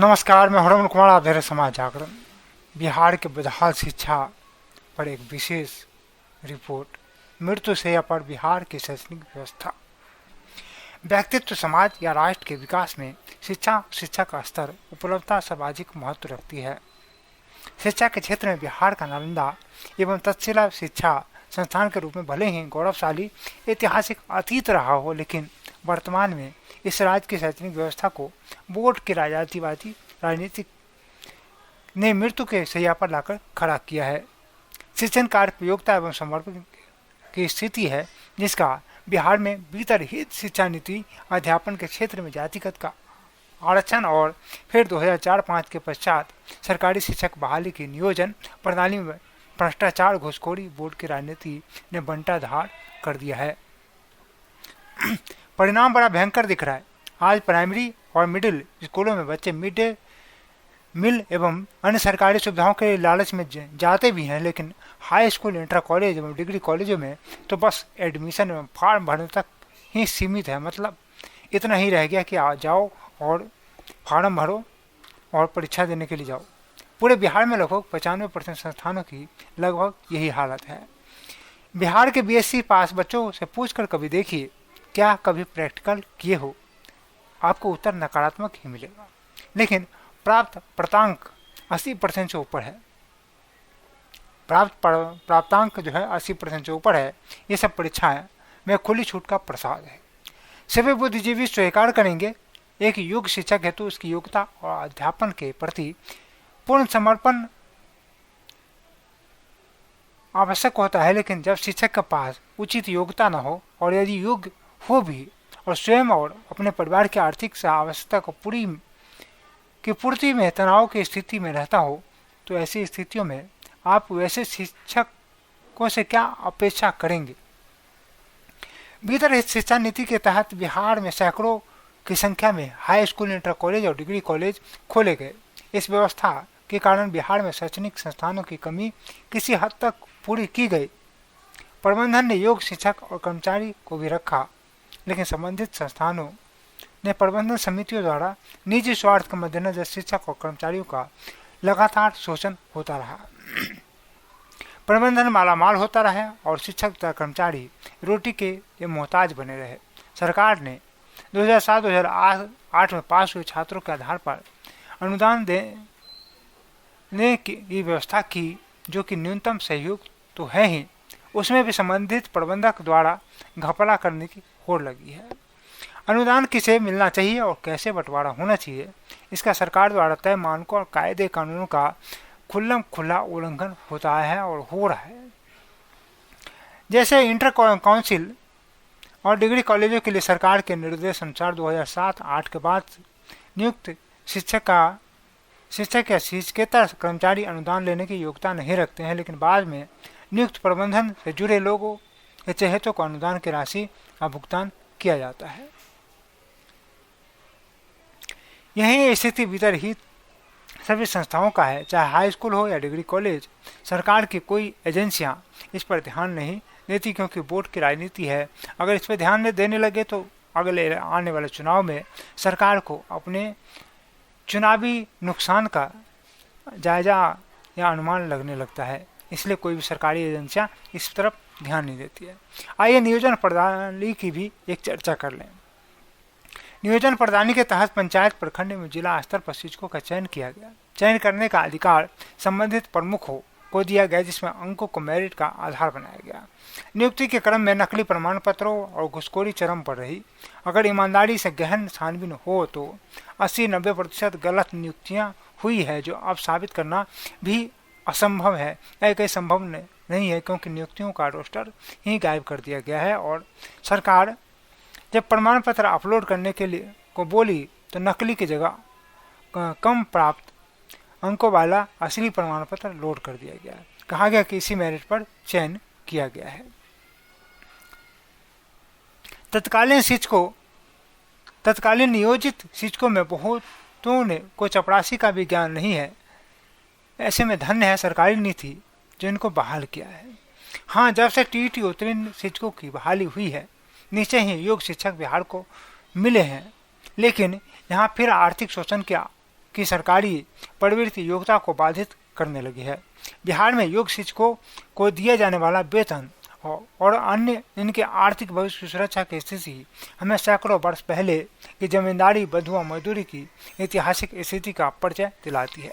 नमस्कार, मैं हरमन कुमार। आप धैर्य समाज जागरण। बिहार के बदहाल शिक्षा पर एक विशेष रिपोर्ट। मृत्यु से पर बिहार की शैक्षणिक व्यवस्था। व्यक्तित्व समाज या राष्ट्र के विकास में शिक्षा का स्तर उपलब्धता सर्वाधिक महत्व रखती है। शिक्षा के क्षेत्र में बिहार का नालंदा एवं तक्षशिला शिक्षा संस्थान के रूप में भले ही गौरवशाली ऐतिहासिक अतीत रहा हो, लेकिन वर्तमान में इस राज्य की शैक्षणिक व्यवस्था को बोर्ड के राजनीतिवादी राजनीतिक ने मृत्यु के शैया पर लाकर खड़ा किया है। शिक्षण कार्य प्रयोगता एवं समर्पण की स्थिति है, जिसका बिहार में भीतर हित शिक्षा नीति अध्यापन के क्षेत्र में जातिगत का आरक्षण और फिर 2004-05 के पश्चात सरकारी शिक्षक बहाली की नियोजन प्रणाली में भ्रष्टाचार घुसखोरी बोर्ड की राजनीति ने बंटाधार कर दिया है। परिणाम बड़ा भयंकर दिख रहा है। आज प्राइमरी और मिडिल स्कूलों में बच्चे मिड डे मील एवं अन्य सरकारी सुविधाओं के लालच में जाते भी हैं, लेकिन हाई स्कूल, इंटर कॉलेज एवं डिग्री कॉलेजों में तो बस एडमिशन एवं फॉर्म भरने तक ही सीमित है। मतलब इतना ही रह गया कि आ जाओ और फॉर्म भरो और परीक्षा देने के लिए जाओ। पूरे बिहार में लगभग 95% संस्थानों की लगभग यही हालत है। बिहार के बीएससी पास बच्चों से पूछकर कभी देखिए, क्या कभी प्रैक्टिकल किए हो? आपको उत्तर नकारात्मक ही मिलेगा। लेकिन प्राप्त प्राप्तांक 80% से ऊपर है। प्राप्तांक जो है 80% से ऊपर है। ये सब परीक्षाएं में खुली छूट का प्रसाद है। सभी बुद्धिजीवी स्वीकार करेंगे, एक योग्य शिक्षक हेतु उसकी योग्यता और अध्यापन के प्रति पूर्ण समर्पण आवश्यक होता है। लेकिन जब शिक्षक के पास उचित योग्यता न हो और यदि योग्य हो भी और स्वयं और अपने परिवार की आर्थिक आवश्यकता को पूर्ति में तनाव की स्थिति में रहता हो, तो ऐसी स्थितियों में आप वैसे शिक्षकों से क्या अपेक्षा करेंगे? भीतर इस शिक्षा नीति के तहत बिहार में सैकड़ों की संख्या में हाई स्कूल, इंटर कॉलेज और डिग्री कॉलेज खोले गए। इस व्यवस्था के कारण बिहार में शैक्षणिक संस्थानों की कमी किसी हद तक पूरी की गई। प्रबंधन ने योग्य शिक्षक और कर्मचारी को भी रखा, लेकिन संबंधित संस्थानों ने प्रबंधन समितियों द्वारा निजी स्वार्थ के मद्देनजर शिक्षक और कर्मचारियों का लगातार शोषण होता रहा। प्रबंधन मालामाल होता रहा और शिक्षक तथा कर्मचारी रोटी के लिए मोहताज बने रहे। सरकार ने 2007-2008 में पास हुए छात्रों के आधार पर अनुदान देने की व्यवस्था की, जो कि न्यूनतम सहयोग तो है ही, उसमें भी संबंधित प्रबंधक द्वारा घपला करने की होड़ लगी है। अनुदान किसे मिलना चाहिए और कैसे बंटवारा होना चाहिए, इसका सरकार द्वारा तय मानकों और कायदे कानूनों का खुल्लम खुल्ला उल्लंघन होता है और हो रहा है। जैसे इंटर काउंसिल और डिग्री कॉलेजों के लिए सरकार के निर्देश अनुसार 2007-08 के बाद नियुक्त शिक्षक या शिक्षकेतर कर्मचारी अनुदान लेने की योग्यता नहीं रखते हैं, लेकिन बाद में नियुक्त प्रबंधन से जुड़े लोगों के चहेतों को अनुदान की राशि का भुगतान किया जाता है। यही स्थिति भीतर ही सभी संस्थाओं का है, चाहे हाई स्कूल हो या डिग्री कॉलेज। सरकार की कोई एजेंसियां इस पर ध्यान नहीं देती, क्योंकि बोर्ड की राजनीति है। अगर इस पर ध्यान देने लगे तो अगले आने वाले चुनाव में सरकार को अपने चुनावी नुकसान का जायजा या अनुमान लगने लगता है। इसलिए कोई भी सरकारी एजेंसियां इस तरफ ध्यान नहीं देती है। आइए नियोजन प्रणाली की भी एक चर्चा कर लें। नियोजन प्रणाली के तहत पंचायत प्रखंड में जिला स्तर पर शिक्षकों का चयन किया गया। चयन करने का अधिकार संबंधित प्रमुखों को दिया गया, जिसमें अंकों को मेरिट का आधार बनाया गया। नियुक्ति के क्रम में नकली प्रमाण पत्रों और घुसखोरी चरम पर रही। अगर ईमानदारी से गहन छानबीन हो तो 80-90% गलत नियुक्तियां हुई है, जो अब साबित करना भी असंभव है। कहीं संभव नहीं है, क्योंकि नियुक्तियों का रोस्टर ही गायब कर दिया गया है। और सरकार जब प्रमाण पत्र अपलोड करने के लिए को बोली तो नकली की जगह कम प्राप्त अंकों वाला असली प्रमाण पत्र लोड कर दिया गया। कहा गया कि इसी मेरिट पर चयन किया गया है। तत्कालीन नियोजित शिक्षकों में बहुतों ने को चपरासी का भी ज्ञान नहीं है। ऐसे में धन्य है सरकारी नीति जो इनको बहाल किया है। हाँ, जब से टीईटी उत्तीर्ण शिक्षकों की बहाली हुई है, निश्चय ही योग्य शिक्षक बिहार को मिले हैं, लेकिन यहाँ फिर आर्थिक शोषण की सरकारी प्रवृत्ति योग्यता को बाधित करने लगी है। बिहार में योग्य शिक्षकों को दिया जाने वाला वेतन और अन्य इनके आर्थिक भविष्य की सुरक्षा की स्थिति हमें सैकड़ों वर्ष पहले की जमींदारी बंधुआ मजदूरी की ऐतिहासिक स्थिति का परिचय दिलाती है।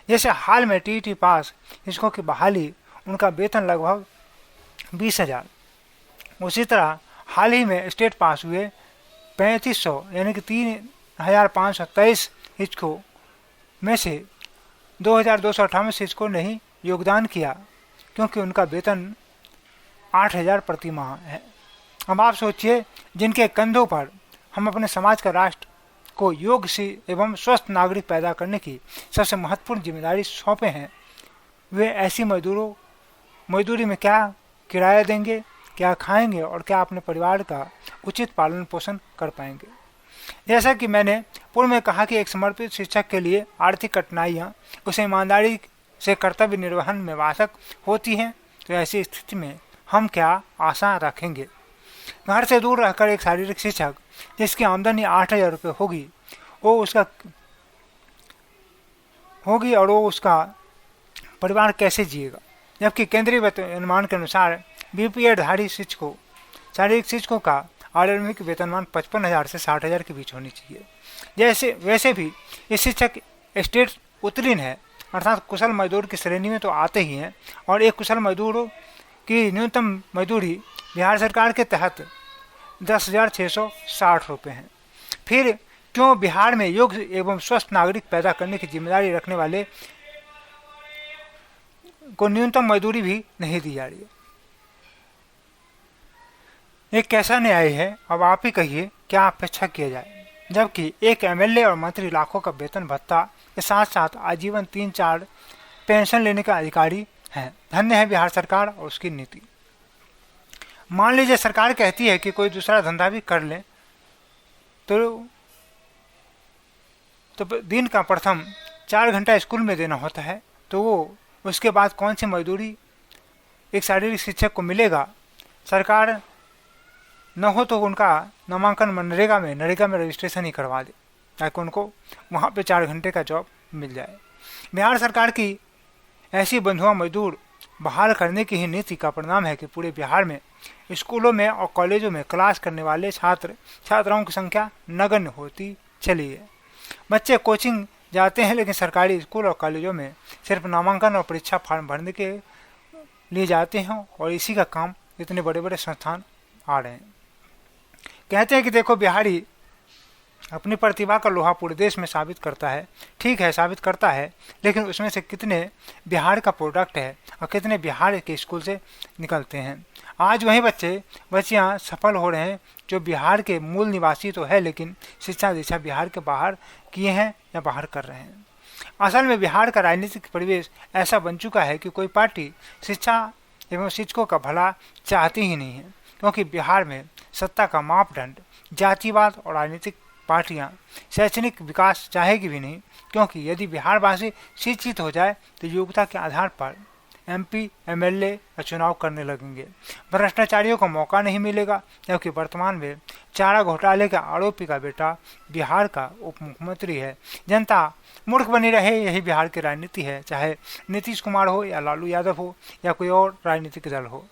जैसे हाल में टीईटी पास शिक्षकों की बहाली, उनका वेतन लगभग 20,000। उसी तरह हाल ही में स्टेट पास हुए 3500 यानी कि 3,523 शिक्षकों में से 2,258 शिक्षकों ने ही योगदान किया, क्योंकि उनका वेतन 8,000 प्रति माह है। अब आप सोचिए, जिनके कंधों पर हम अपने समाज का राष्ट्र को योग्य एवं स्वस्थ नागरिक पैदा करने की सबसे महत्वपूर्ण जिम्मेदारी सौंपे हैं, वे ऐसी मजदूरी में क्या किराया देंगे, क्या खाएंगे और क्या अपने परिवार का उचित पालन पोषण कर पाएंगे। जैसा कि मैंने पूर्व में कहा कि एक समर्पित शिक्षक के लिए आर्थिक कठिनाइयाँ उसे ईमानदारी से कर्तव्य निर्वहन में बाधक होती हैं, तो ऐसी स्थिति में हम क्या आशा रखेंगे। घर से दूर रहकर एक शारीरिक शिक्षक जिसकी आमदनी 8,000 रुपये होगी और वो उसका परिवार कैसे जिएगा, जबकि केंद्रीय अनुमान के अनुसार बीपीएड धारी शिक्षकों शारीरिक शिक्षकों का आरंभिक वेतनमान 55,000 से 60,000 के बीच होनी चाहिए। वैसे भी ये शिक्षक स्टेट उत्तीर्ण है, अर्थात कुशल मजदूर की श्रेणी में तो आते ही हैं, और एक कुशल मजदूरों की न्यूनतम मजदूरी बिहार सरकार के तहत 10,660 रुपये है। फिर क्यों बिहार में योग्य एवं स्वस्थ नागरिक पैदा करने की जिम्मेदारी रखने वाले को न्यूनतम मजदूरी भी नहीं दी जा रही है। ये कैसा न्याय है, अब आप ही कहिए, क्या अपेक्षा किया जाए, जबकि एक एमएलए और मंत्री लाखों का वेतन भत्ता के साथ साथ आजीवन 3-4 पेंशन लेने का अधिकारी हैं। धन्य है बिहार सरकार और उसकी नीति। मान लीजिए सरकार कहती है कि कोई दूसरा धंधा भी कर ले तो दिन का प्रथम 4 घंटा स्कूल में देना होता है, तो वो उसके बाद कौन सी मजदूरी एक शारीरिक शिक्षक को मिलेगा। सरकार न हो तो उनका नामांकन नरेगा में रजिस्ट्रेशन ही करवा दे, ताकि उनको वहाँ पे 4 घंटे का जॉब मिल जाए। बिहार सरकार की ऐसी बंधुआ मजदूर बहाल करने की ही नीति का परिणाम है कि पूरे बिहार में स्कूलों में और कॉलेजों में क्लास करने वाले छात्राओं की संख्या नगण्य होती चली है। बच्चे कोचिंग जाते हैं, लेकिन सरकारी स्कूल और कॉलेजों में सिर्फ नामांकन और परीक्षा फॉर्म भरने के लिए जाते हैं, और इसी का काम इतने बड़े बड़े संस्थान आ रहे हैं। कहते हैं कि देखो, बिहारी अपनी प्रतिभा का लोहा पूरे देश में साबित करता है। ठीक है, साबित करता है, लेकिन उसमें से कितने बिहार का प्रोडक्ट है और कितने बिहार के स्कूल से निकलते हैं। आज वही बच्चियाँ सफल हो रहे हैं जो बिहार के मूल निवासी तो है, लेकिन शिक्षा दीक्षा बिहार के बाहर किए हैं या बाहर कर रहे हैं। असल में बिहार का राजनीतिक परिवेश ऐसा बन चुका है कि कोई पार्टी शिक्षा एवं शिक्षकों का भला चाहती ही नहीं है, क्योंकि बिहार में सत्ता का मापदंड जातिवाद और राजनीतिक पार्टियां शैक्षणिक विकास चाहेगी भी नहीं, क्योंकि यदि बिहारवासी शिक्षित हो जाए तो योग्यता के आधार पर एमपी एमएलए का चुनाव करने लगेंगे। भ्रष्टाचारियों को मौका नहीं मिलेगा, जबकि वर्तमान में चारा घोटाले का आरोपी का बेटा बिहार का उप मुख्यमंत्री है। जनता मूर्ख बनी रहे, यही बिहार की राजनीति है, चाहे नीतीश कुमार हो या लालू यादव हो या कोई और राजनीतिक दल हो।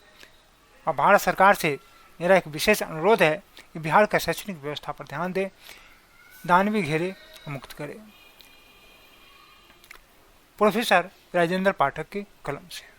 और भारत सरकार से मेरा एक विशेष अनुरोध है कि बिहार का शैक्षणिक व्यवस्था पर ध्यान दें, दानवी घेरे मुक्त करें। प्रोफेसर राजेंद्र पाठक की कलम से।